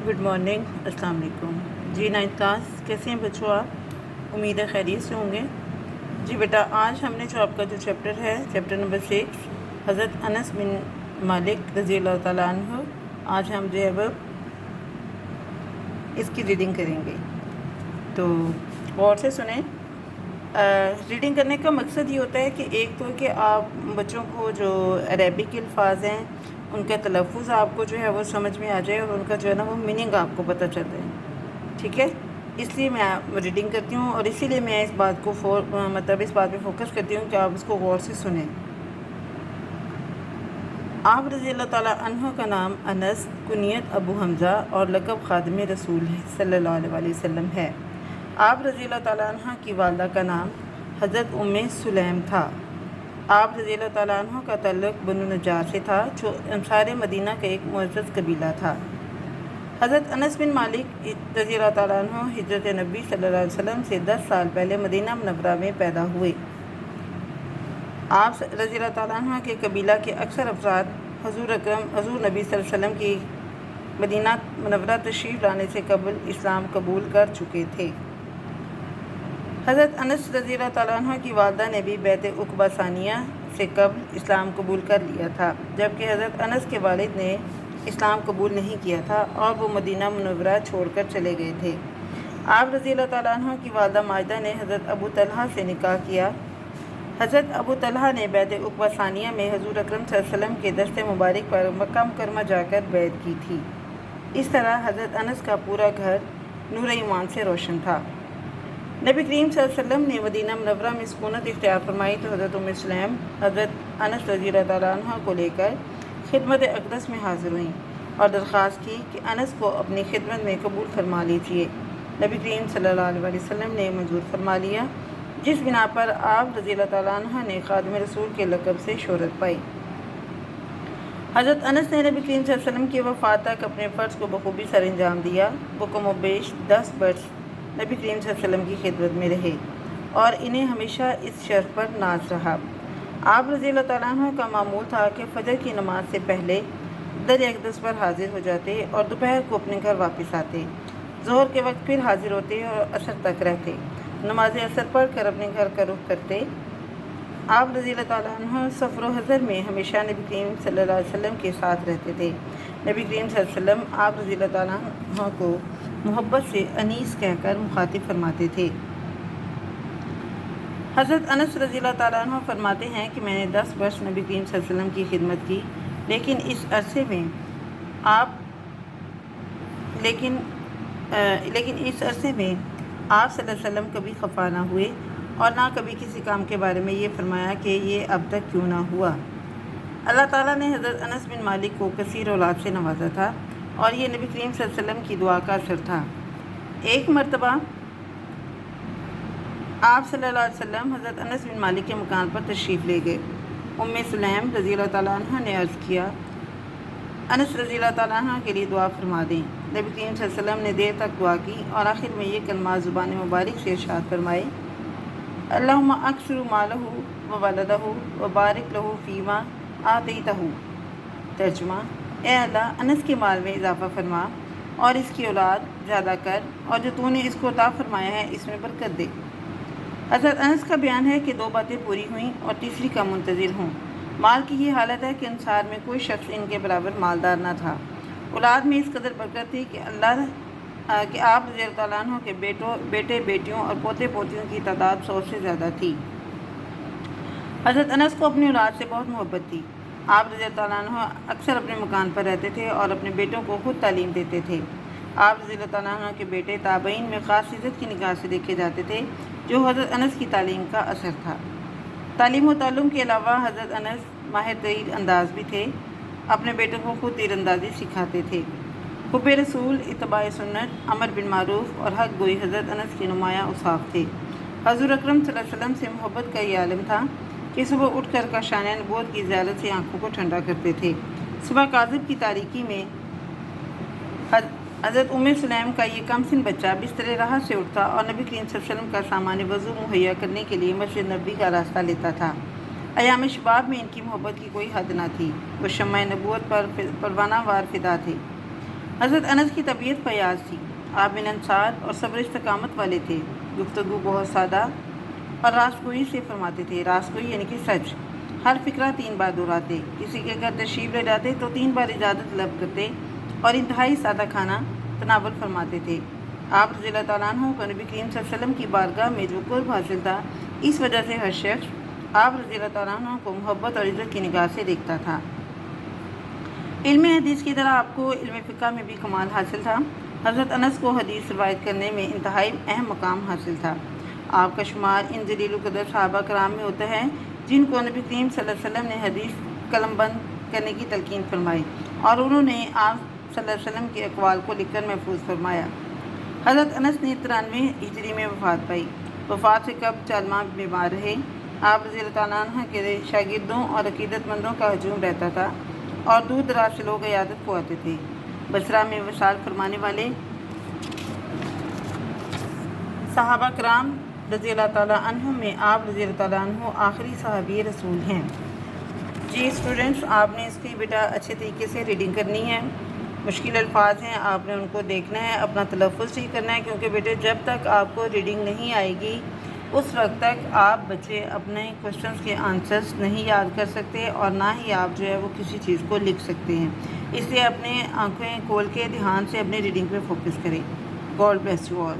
Good morning, अस्सलाम वालेकुम जी। 9th class कैसे हैं बच्चों आप? उम्मीद है खैरियत से होंगे जी। बेटा आज हमने जो आपका जो चैप्टर है चैप्टर नंबर 6 हज़रत अनस बिन मालिक रज़ी अल्लाह ताला अन्हु, आज हम जो है वो इसकी रीडिंग करेंगे। तो गौर से सुने। रीडिंग करने का मकसद ये होता है कि एक तो कि आप बच्चों को जो अरेबिक अल्फाज हैं उनका तलफ़ुज़ आपको जो है वो समझ में आ जाए और उनका जो है ना वो मीनिंग आपको पता चल जाए, ठीक है। इसलिए मैं रीडिंग करती हूँ और इसीलिए मैं इस बात को इस बात पे फोकस करती हूँ कि आप इसको गौर से सुनें। आप रज़ी अल्लाह ताला अन्हु का नाम अनस, कुनियत अबू हमज़ा और लक़ब ख़ादिम रसूल सल्लल्लाहु अलैहि वसल्लम है। आप रज़ी अल्लाह ताला अन्हा की वालदा का नाम हज़रत उम्मे सुलैम था। आप रज़ी अल्लाह ताला अन्हा का ताल्लुक़ बनु नज्जार से था, जो अंसार मदीना का एक मुअज़्ज़ज़ कबीला था। हज़रत अनस बिन मालिक रज़ी अल्लाह ताला अन्हु हिजरत नबी सल्लल्लाहु अलैहि वसल्लम से 10 साल पहले मदीना मुनव्वरा में पैदा हुए। आप रज़ी अल्लाह ताला अन्हा के कबीला के अक्सर अफराद हज़ूर नबी सल्लल्लाहु अलैहि वसल्लम की मदीना मुनव्वरा तशरीफ़ लाने से कबल इस्लाम कबूल कर चुके थे। हज़रत अनस रज़ी अल्लाह ताला अन्हा की वालदा ने भी बैत उक़बा सानिया से कबल इस्लाम कबूल कर लिया था, जबकि हज़रत अनस के वालिद ने इस्लाम कबूल नहीं किया था और वो मदीना मुनव्वरा छोड़कर चले गए थे। आप रज़ी अल्लाह ताला अन्हा की वालदा माजिदा ने हज़रत अबू तलहा से निकाह किया। हज़रत अबू तलहा ने बैत उक़बा सानिया में हज़ूर अकरम सल्लल्लाहु अलैहि वसल्लम के दस्ते मुबारक पर मक्का मुकरमा जाकर बैत की थी। इस तरह हज़रत अनस का पूरा घर नूर ईमान से रोशन था। नबी करीम सल्लल्लाहु अलैहि वसल्लम ने मदीना मुनव्वरा में सुकूनत इख्तियार फरमाई तो हज़रत उम्मे सुलैम हज़रत अनस रज़ी अल्लाह ताला अन्हा को लेकर खिदमत अक़दस में हाज़िर हुई और दरख्वास्त की कि अनस को अपनी खिदमत में कबूल फरमा लीजिए। नबी करीम सल्लल्लाहु अलैहि वसल्लम ने मंजूर फरमा लिया, जिस बिना पर आप रज़ी अल्लाह ताला अन्हा ने ख़ादिम रसूल के लक़ब से शोहरत पाई। हज़रत अनस ने नबी करीम सल्लल्लाहु अलैहि वसल्लम की वफ़ात तक अपने फ़र्ज़ को बखूबी सर अंजाम दिया। वो कमोबेश 10 बरस नबी करीम सल्लल्लाहु अलैहि वसल्लम की खिदमत में रहे और इन्हें हमेशा इस शर्फ़ पर नाज रहा। आप रज़ी अल्लाह ताला अन्हु का मामूल था कि फ़जर की नमाज से पहले दर अक़दस पर हाज़िर हो जाते और दोपहर को अपने घर वापस आते। ज़ोहर के वक्त फिर हाज़िर होते और असर तक रहते। नमाज असर पढ़ कर अपने घर का रुख करते। आप रज़ी अल्लाह ताला अन्हु सफ़र व हज़र में हमेशा नबी करीम सल्लल्लाहु अलैहि वसल्लम के साथ रहते थे। नबी करीम सल्लल्लाहु अलैहि वसल्लम आप रज़ी अल्लाह ताला अन्हु को मोहब्बत से अनीस कहकर मुखातिब फरमाते थे। हज़रत अनस रज़ी अल्लाह ताला अन्हु फरमाते हैं कि मैंने 10 वर्ष नबी करीम सल्लल्लाहु अलैहि वसल्लम की खिदमत की, लेकिन इस अरसे में आप सल्लल्लाहु अलैहि वसल्लम कभी खफा ना हुए और ना कभी किसी काम के बारे में ये फरमाया कि ये अब तक क्यों ना हुआ। अल्लाह ताला ने हज़रत अनस बिन मालिक को कसीर औलाद से नवाजा था और ये नबी करीम सल्लल्लाहु अलैहि वसल्लम की दुआ का असर था। एक मरतबा आप सल्लल्लाहु अलैहि वसल्लम हज़रत अनस बिन मालिक के मकान पर तशरीफ़ ले गए। उम्मे सुलैम रज़ी अल्लाह ताला अन्हा ने अर्ज़ किया, अनस रज़ी अल्लाह ताला अन्हा के लिए दुआ फरमा दें। नबी करीम सल्लल्लाहु अलैहि वसल्लम ने देर तक दुआ की और आखिर में ये कलमात ज़ुबान मुबारक से इरशाद फरमाए, अल्लाहुम्मा अक्सिर मालहू व वलदहू व बारिक लहू फ़ीमा आतैतहू। तर्जुमा, ए अल्लाह अनस के माल में इजाफ़ा फरमा और इसकी औलाद ज़्यादा कर और जो तूने इसको अता फरमाया है इसमें बरकत दे। हज़रत अनस का बयान है कि 2 बातें पूरी हुईं और तीसरी का मुंतज़िर हूँ। माल की ये हालत है कि अंसार में कोई शख्स इनके बराबर मालदार न था। औलाद में इस कदर बरकत थी कि आप रज़ी अल्लाह ताला अन्हु के बेटे बेटियों और पोते पोतियों की तादाद 100 से ज़्यादा थी। हज़रत अनस को अपनी औलाद से बहुत मोहब्बत थी। आप रज़ी अल्लाह ताला अन्हु अक्सर अपने मकान पर रहते थे और अपने बेटों को खुद तालीम देते थे। आप रज़ी अल्लाह ताला अन्हु के बेटे ताबईन में ख़ास इज़्ज़त की निगाह से देखे जाते थे, जो हज़रत अनस की तालीम का असर था। तालीम व ताल्लुम के अलावा हज़रत अनस माहिर तीर अंदाज भी थे। अपने बेटों को खुद तीरंदाजी सिखाते थे। हुब्बे रसूल, इत्तिबाए सुन्नत, अमर बिन मारूफ और हक गोई हज़रत अनस के नुमायाँ उसाफ़ थे। हज़ूर अकरम सल्लल्लाहु अलैहि वसल्लम से मोहब्बत का ये आलम था कि सुबह उठकर काशान नबूवत की ज़ियारत से आँखों को ठंडा करते थे। सुबह काज़िब की तारीकी में हज़रत उम्मे सुलैम का ये कम सिन बच्चा बिस्तर राहत से उठता और नबी करीम सल्लल्लाहु अलैहि वसल्लम का सामान वज़ू मुहैया करने के लिए मस्जिद नबी का रास्ता लेता था। अयाम शबाब में इनकी मोहब्बत की कोई हद न थी। वो शम्मा नबूवत पर परवाना वार फिदा थे। حضرت انس کی طبیعت فیاض تھی۔ آپ ملنسار اور صبر استقامت والے تھے۔ گفتگو بہت سادہ اور راستگوئی سے فرماتے تھے۔ راستگوئی یعنی کہ سچ۔ ہر فکرہ 3 بار دہراتے، کسی کے گھر تشریف لے جاتے تو 3 بار اجازت طلب کرتے اور انتہائی سادہ کھانا تناول فرماتے تھے۔ آپ رضی اللہ تعالیٰ عنہ کو نبی کریم صلی اللہ علیہ وسلم کی بارگاہ میں جو قرب حاصل تھا، اس وجہ سے ہر شخص آپ رضی اللہ تعالیٰ عنہ کو محبت اور عزت کی نگاہ سے دیکھتا تھا۔ علم حدیث کی طرح آپ کو علم فقہ میں بھی کمال حاصل تھا۔ حضرت انس کو حدیث روایت کرنے میں انتہائی اہم مقام حاصل تھا۔ آپ کا شمار ان جلیل القدر صحابہ کرام میں ہوتا ہے جن کو نبی کریم صلی اللہ علیہ وسلم نے حدیث قلم بند کرنے کی تلقین فرمائی اور انہوں نے آپ صلی اللہ علیہ وسلم کے اقوال کو لکھ کر محفوظ فرمایا۔ حضرت انس نے 93 ہجری میں وفات پائی۔ وفات سے قبل 4 ماہ بیمار رہے۔ آپ رضی اللہ تعالیٰ عنہ کے شاگردوں اور عقیدت مندوں کا ہجوم رہتا تھا اور دور دراز سے لوگ عیادت کو آتے تھے۔ بصرہ میں وصال فرمانے والے صحابہ کرام رضی اللہ تعالیٰ عنہ میں آپ رضی اللہ تعالیٰ عنہ آخری صحابی رسول ہیں۔ جی اسٹوڈنٹس، آپ نے اس کی بیٹا اچھے طریقے سے ریڈنگ کرنی ہے۔ مشکل الفاظ ہیں، آپ نے ان کو دیکھنا ہے، اپنا تلفظ ٹھیک کرنا ہے، کیونکہ بیٹے جب تک آپ کو ریڈنگ نہیں آئے گی اس وقت تک آپ بچے اپنے کوشچنس کے آنسرس نہیں یاد کر سکتے اور نہ ہی آپ جو ہے وہ کسی چیز کو لکھ سکتے ہیں۔ اس لیے اپنے آنکھیں کھول کے دھیان سے اپنی ریڈنگ پہ فوکس کریں۔ God bless you all.